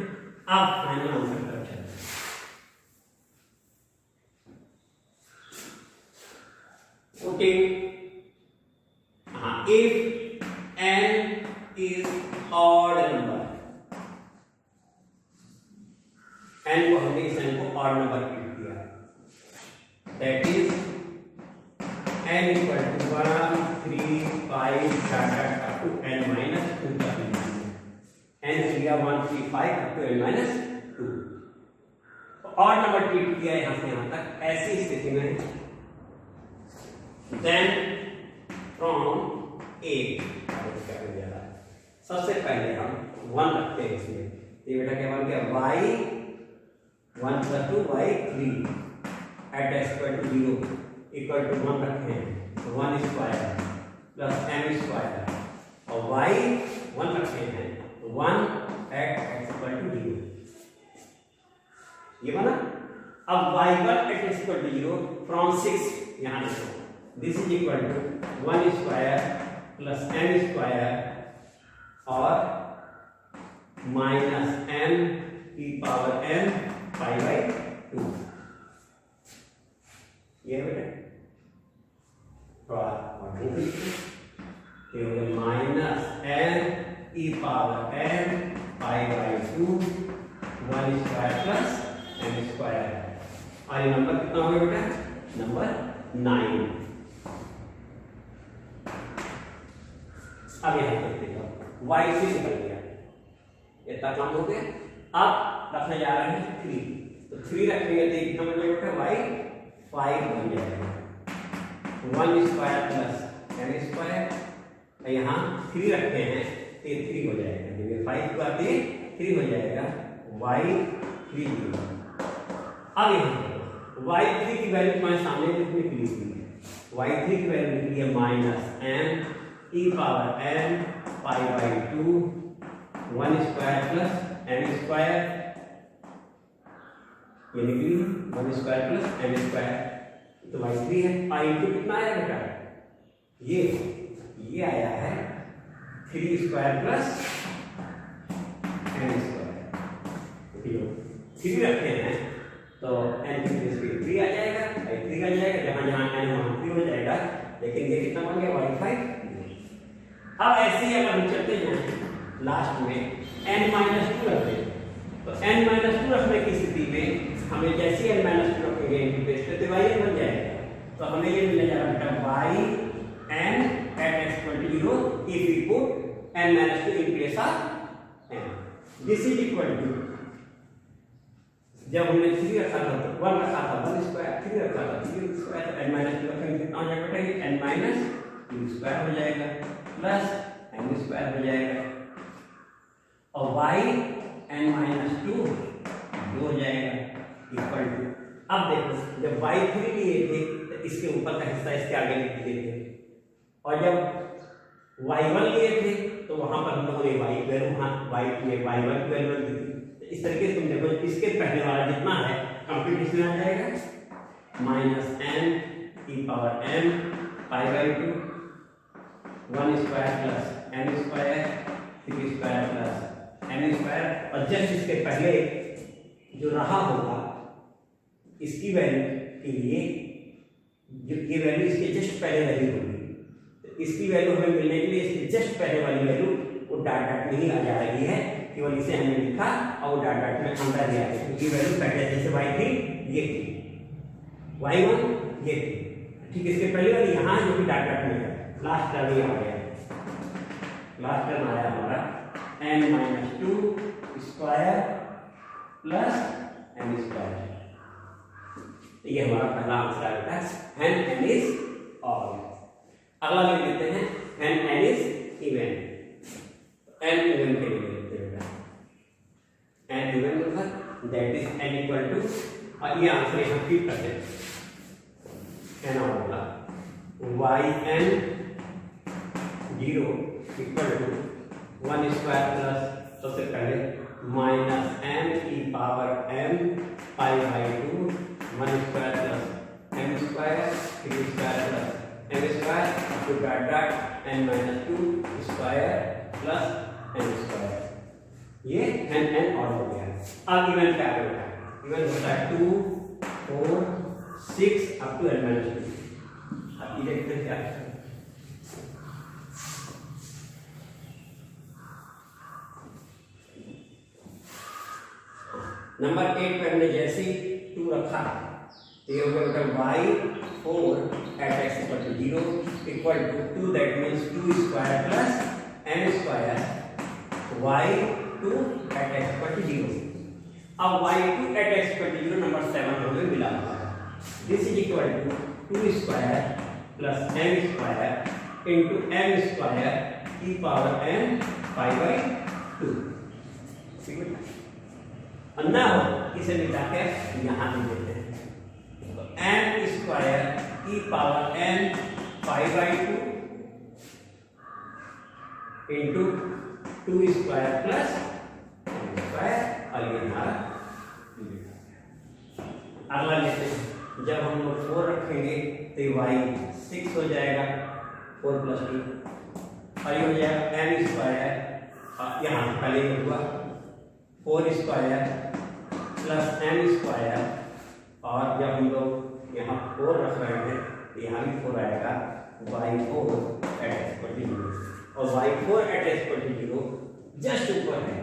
अब फाइनल आंसर तक चलते हैं। ओके, हाँ, if n is odd number, n को हमने इस n को odd number ट्रीट किया, that is n equal to 1, 3, 5 up to n minus 2 तक n किया 1, 3, 5 up to n minus 2। odd number treat किया यहाँ से यहाँ तक। ऐसी स्थिति में then from a सबसे पहले हम 1 रखते हैं इसमें, ये बेटा क्या बन गया y 1 plus 2 y 3 at x equal to 0 equal to 1 रखते हैं तो 1 स्क्वायर प्लस m स्क्वायर और y 1 रखते हैं तो 1 at x equal to 0। y1 at x equal to 0 from 6 यहाँ देखो, this is equal to 1 square plus m square और minus m e power m pi by 2। ये बेटा थोड़ा minus m e power m pi by 2 1 square plus m square. और ये number कितना होगा बेटा? नंबर 9। अब यहाँ पर देखो y3 निकल गया, इतना काम हो गया। अब रखने जा रहे हैं 3, तो 3 रखेंगे तो कितना बन जाएगा बेटा? y5 बन जाएगा 1 स्क्वायर प्लस m स्क्वायर। यहाँ 3 रखते हैं तो ये 3 हो जाएगा, जब ये 5 को आते 3 हो जाएगा y3। अब यहाँ y3 की वैल्यू तुम्हारे सामने लिखने के लिए है, y3 की वैल्यू लिखी है minus m e power m pi by 2 1 square plus m square. ये निकली 1 स्क्वायर प्लस m स्क्वायर, तो y3 है। और इनटू कितना आया बेटा? ये आया है 3 स्क्वायर प्लस m स्क्वायर। 3 रखते हैं तो n की प्लेस पे 3 आ जाएगा, y3 आ जाएगा, जहां जहां n वहां 3 हो जाएगा। लेकिन ये कितना बन गया? y5। अब ऐसे ही अगर हम चलते हैं लास्ट में n-2 रखते हैं, तो n-2 रखने की स्थिति में हमें जैसे n-2 रखेंगे इनकी प्लेस पे तो y बन जाएगा। तो हमें ये मिलने जा रहा है y n at x equal to 0 if we put n-2 in place of n। This is equal to, जब हमने 3 रखा था तो 1 रखा था 1 स्क्वायर, 3 रखा था 3 स्क्वायर, तो n-2 रखेंगे कितना हो जाएगा बेटा? ये n-2 स्क्वायर हो जाएगा प्लस m स्क्वायर हो जाएगा। और y n-2 हो जाएगा इक्वल टू, अब देखो जब y3 लिए थे तो इसके ऊपर का हिस्सा इसके आगे लिख दिए थे, और जब y1 लिए थे तो वहां पर हम लोगों ने y वैल्यू y1 की वैल्यू दी थी। तो इस तरीके से तुम देखो इसके पहले वाला जितना है कंप्लीट इसमें आ जाएगा minus m e power m pi by 2 1 square plus m square 3 square plus m square. और जस्ट इसके पहले जो रहा होगा इसकी वैल्यू के लिए, जो ये वैल्यू इसके जस्ट पहले रही होगी, तो इसकी वैल्यू हमें मिलने के लिए इसके जस्ट पहले वाली वैल्यू वो डॉट में ही आ जा रही है, केवल इसे हमने लिखा और वो डॉट में अंदर गया है, क्योंकि वैल्यू पहले जैसे y3 ये थी, y1 ये थी, ठीक इसके पहले वाली यहाँ जो कि डॉट में है। लास्ट टर्म ये आ गया, लास्ट टर्म आया हमारा n-2 square plus m square. ये हमारा पहला आंसर आएगा एंड n इज ऑड। अगला ले लेते हैं and n is even. n even के लिए लेते हैं n इवन मतलब that is n equal to, और ये आंसर यहां फिट करते हैं n होगा yn 0 equal to 1 square plus सबसे पहले minus m e power m pi by 2 1 square plus m square 3 square plus m square to dot n-2 square plus m square. ये n और हो गया। अब इवन क्या होता है? इवन होता है 2 4 6 अप टू n-2। अब ये देखते हैं क्या है। नंबर 8 पे हमने जैसे ही 2 रखा तो ये हो गया y4 at x equal to 0 equal to 2, that means 2 square plus m square y2 at x equal to 0। अब y2 at x equal to 0 नंबर 7 हमें मिला हुआ है। This is equal to 2 square plus m square into m square e power m pi by 2। अन्ना हो इसे मिटा के यहाँ लिख देते हैं, तो m square e power m pi by 2 into 2 square plus m square, और ये हमारा। अगला लेते हैं, जब हम लोग 4 रखेंगे तो y 6 हो जाएगा, 4 + 2 और ये हो जाएगा m स्क्वायर, यहाँ से पहले ये हुआ 4 स्क्वायर प्लस m स्क्वायर, और जब हम लोग यहाँ 4 रख रहे हैं तो यहाँ भी 4 आएगा, y4 @ 0, और y4 @ 0 जस्ट ऊपर है,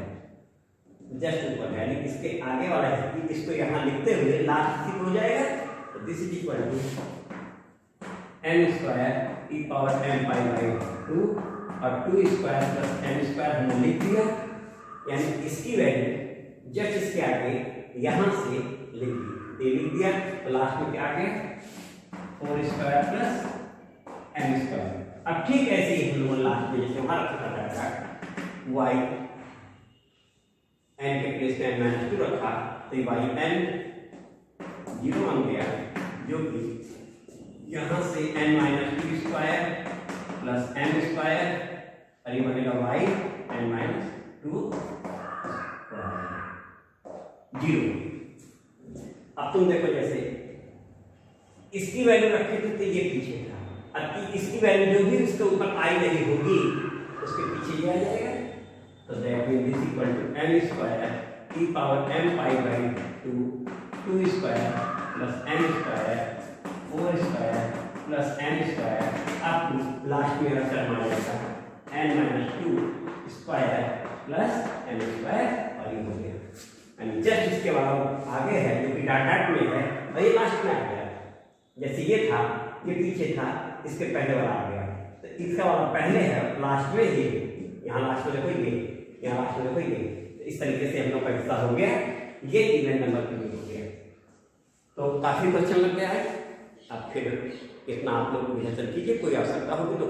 यानी इसके आगे वाला है, इसको यहाँ लिखते हुए लास्ट स्थिति हो जाएगा, तो this is equal to m square e⁻m⁴/2 और 2 स्क्वायर प्लस m स्क्वायर हमने लिख दिया, यानी इसकी वैल्यू जस्ट इसके आगे यहाँ से लिख दी, ये लिख दिया, तो लास्ट में क्या आ गया 4 स्क्वायर प्लस m स्क्वायर। अब ठीक ऐसे ही हम लोग लास्ट में जैसे हमारा रखा जाएगा y n के प्लेस में -2 रखा तो y n 0 बन गया, जो कि यहाँ से n-2 square plus m square और ये बनेगा y n-2 0। अब तुम देखो जैसे इसकी वैल्यू रखे थे तो ये पीछे था, अब इसकी वैल्यू जो भी उसके ऊपर आई नहीं होगी उसके पीछे ये आ जाएगा, तो that means this equal to m square e⁻m⁴/2 2 square plus m square 4 square plus m square up to last में रखकर हमारा जाएगा n-2 square plus m square, और ये हो गया, यानी जस्ट इसके बाद आगे है जो कि डॉट में है वही लास्ट में आ गया, जैसे ये था ये पीछे था, इसके पहले वाला आ गया, तो इसका वाला पहले है लास्ट में, ये यहाँ लास्ट में देखो, ये यहाँ लास्ट में देखो, ये तो इस तरीके से हम लोग का हिस्सा हो गया, ये इवेंट नंबर 3 हो गया। तो काफी क्वेश्चन लग गया है, अब फिर इतना आप लोग रिहर्सल कीजिए, कोई आवश्यकता होगी तो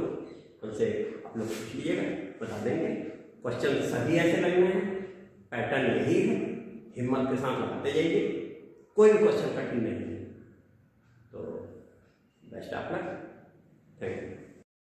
हमसे आप लोग पूछ लीजिएगा, बता देंगे। क्वेश्चन सभी ऐसे लगने हैं, पैटर्न यही है, हिम्मत के साथ लगाते जाइए, कोई भी क्वेश्चन कठिन नहीं है। तो बेस्ट ऑफ लक।